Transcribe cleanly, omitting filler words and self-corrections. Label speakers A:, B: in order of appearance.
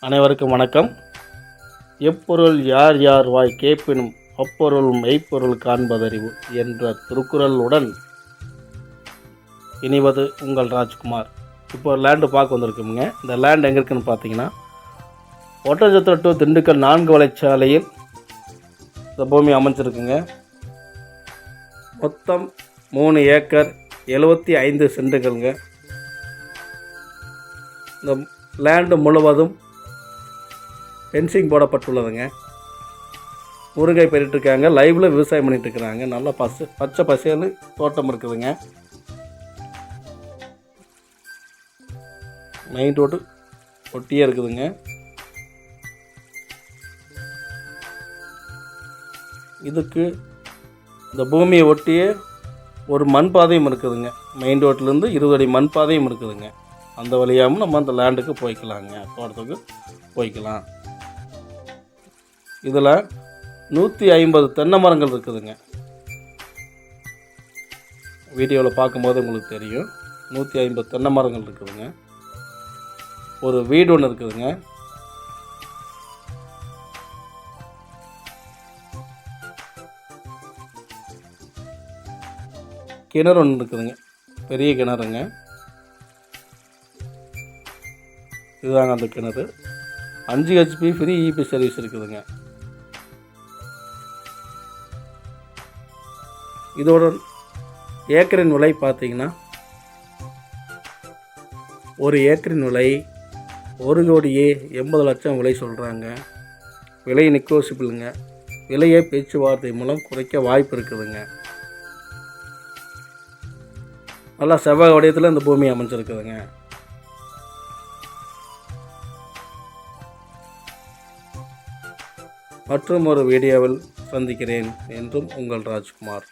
A: அனைவருக்கும் வணக்கம். எப்பொருள் யார் யார் வாய் கேட்பினும் அப்பொருள் மெய்ப்பொருள் காண்பதறிவு என்ற திருக்குறளுடன் இணைவது உங்கள் ராஜ்குமார். இப்போ ஒரு லேண்டு பார்க்க வந்திருக்குங்க. இந்த லேண்ட் எங்கே இருக்குதுன்னு பார்த்தீங்கன்னா, ஒட்டஞ்சத்திரம் டு திண்டுக்கல் 4 வழிச்சாலையில் இந்த பூமி அமைஞ்சிருக்குங்க. மொத்தம் 3 ஏக்கர் 75 சென்ட்டுகள்ங்க. இந்த லேண்டு முழுவதும் ஃபென்சிங் போடப்பட்டுள்ளதுங்க. முருங்கை பயிரிட்டுருக்காங்க. லைவில் விவசாயம் பண்ணிகிட்ருக்குறாங்க. நல்லா பச்சை பசேல் தோட்டம் இருக்குதுங்க. மெயின் ரோடு ஒட்டியே இருக்குதுங்க. இதுக்கு இந்த பூமியை ஒட்டியே ஒரு மண் பாதையும் இருக்குதுங்க. மெயின் ரோட்லேருந்து 20 அடி மண் பாதையும் இருக்குதுங்க. அந்த வழியாகவும் நம்ம அந்த லேண்டுக்கு போய்க்கலாங்க, தோட்டத்துக்கு போய்க்கலாம். இதில் 150 தென்னை மரங்கள் இருக்குதுங்க. வீடியோவில் பார்க்கும்போது உங்களுக்கு தெரியும். 150 தென்னை மரங்கள் இருக்குதுங்க. ஒரு வீடு ஒன்று இருக்குதுங்க. கிணறு ஒன்று இருக்குதுங்க, பெரிய கிணறுங்க. இதுதாங்க அந்த கிணறு. 5 HP ஃப்ரீ இபி சர்வீஸ் இருக்குதுங்க. இதோட ஏக்கரின் விலை பார்த்தீங்கன்னா, ஒரு ஏக்கரின் விலை 1,80,00,000 விலை சொல்கிறாங்க. விலை நெகோசியபிளுங்க. விலையை பேச்சுவார்த்தை மூலம் குறைக்க வாய்ப்பு இருக்குதுங்க. நல்லா செவ்வாய் வடிவத்தில் இந்த பூமி அமைஞ்சிருக்குதுங்க. மற்றும் ஒரு வீடியோவில் சந்திக்கிறேன். என்றும் உங்கள் ராஜ்குமார்.